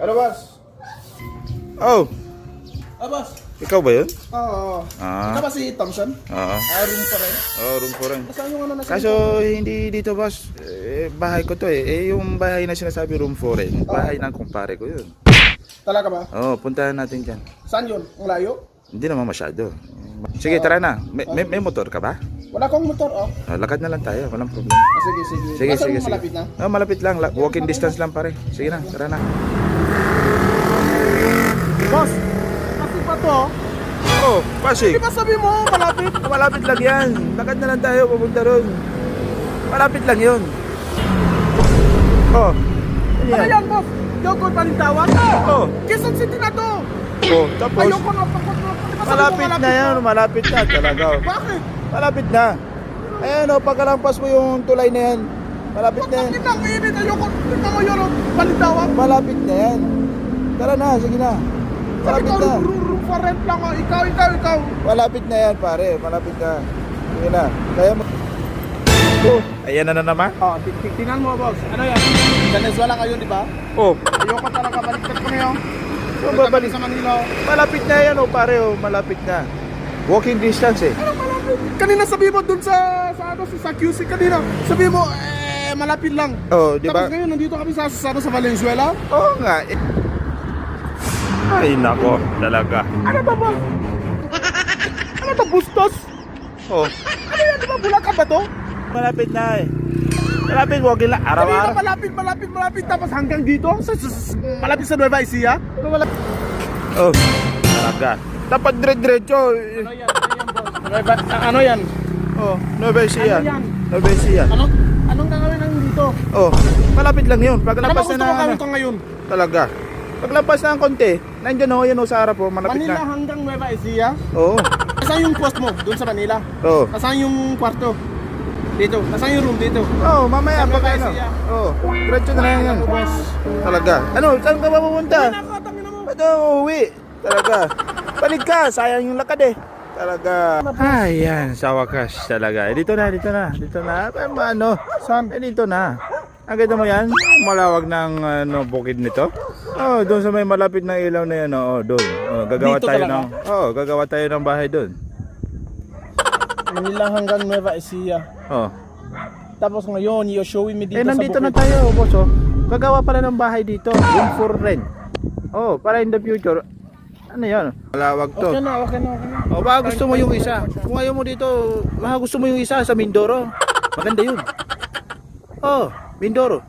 Ano, boss? Oh, Ah, boss. ikaw ba yun? Oo. Ah. Ikaw ba si Thompson? Oo. Room pa rin. Oh, room 4 rin. Saan yung ano na Kaso hindi dito boss, bahay ko to yung bahay na sinasabi room 4 bahay ng kumpare ko yun. Talaga ba? Oo, puntahan natin dyan. Saan yun? Ang layo? Hindi naman masyado. Sige, tara na. May motor ka ba? Wala akong motor, oh. Lakad na lang tayo, walang problema. Sige, sige. Sige, Nasaan sige, yung sige. malapit na? Malapit lang, walking distance lang pare. Sige na, tara na. Boss, kasi pa to. Oh, Pasig. Di ba sabi mo, malapit? Malapit lang yan. Lakad na lang tayo, pupunta ron. Malapit lang yun. Oh, Ano yan, boss? Yogurt Balintawak? Oh. Quezon City na to. Oh, tapos Ayoko na, pagod na. Di ba sabi mo malapit na yan, malapit na talaga. Bakit? Malapit na. Ayan o, pagkalampas mo yung tulay na yan. Malapit na yan. Bakit ang init? Ayoko. Tignan mo yun, Balintawak. Malapit na yan. Tara na, sige na. Malapit na. Room for rent lang, oh. Ikaw. Malapit na yan pare, malapit na. Sige na. Kaya mo. Oh, ayan na naman. Oh, tingnan mo, boss. Ano yan? Venezuela kayo, di ba? Oh, Ayoko talaga, baliktad ko na yun. so babalik. Sa Manila. Malapit na yan pare malapit na. Walking distance Ano malapit? Kanina sabi mo dun sa QC kanina. Sabi mo, malapit lang. Oh, di ba? Tapos ngayon, nandito kami sa Valenzuela. Oo nga. Ay nako, talaga. Ano ba ba? Ano to, Bustos? Oh, Ano yan, di ba? Bulacan ba to? malapit na Malapit, walking lang. Kanina Araw-araw. malapit. Tapos hanggang dito, malapit sa Nueva Ecija. Oh, talaga. Dapat dire-diretso. Ano yan, boss? Ano yan? Oh, Nueva Ecija. Ano yan? Nueva Ecija. Anong gagawin ng dito? Oh, malapit lang yun. Ano ba Paglampas gusto na mo ng gawin ito ngayon? talaga. Paglampas na ng konti, nandiyan yan sa harap malapit Manila na. hanggang Nueva Ecija? Oo. Nasaan yung post mo? Doon sa Manila? Oo. Nasaan yung kwarto? Dito. Nasaan yung room dito? Oh, mamaya Sa pag Nueva ano. Ecija. Oh, diretso na lang yan. Talaga. Ano, saan ka ba pupunta? Nakatangin mo. Ito, uwi. Talaga. Balik ka, sayang yung lakad Talaga. Ayan, sa wakas talaga. Dito na. Ano? Saan? Dito na. Nakita mo yan? Malawag ng bukid nito. Oh, doon sa may malapit ng ilaw na yan. Oh, doon. Oh, gagawa Dito tayo talaga? gagawa tayo ng bahay doon. Manila hanggang Nueva Ecija. Oh. Tapos ngayon, you're showing me dito Nandito sa na bukid. tayo, boss. Oh. Gagawa pala ng bahay dito. Room for rent. Oh, para in the future. Ano yan? Malawag to. Okay na. O baka gusto mo yung isa. Kung ayaw mo dito, baka gusto mo yung isa sa Mindoro. Maganda yun. Oh, Mindoro.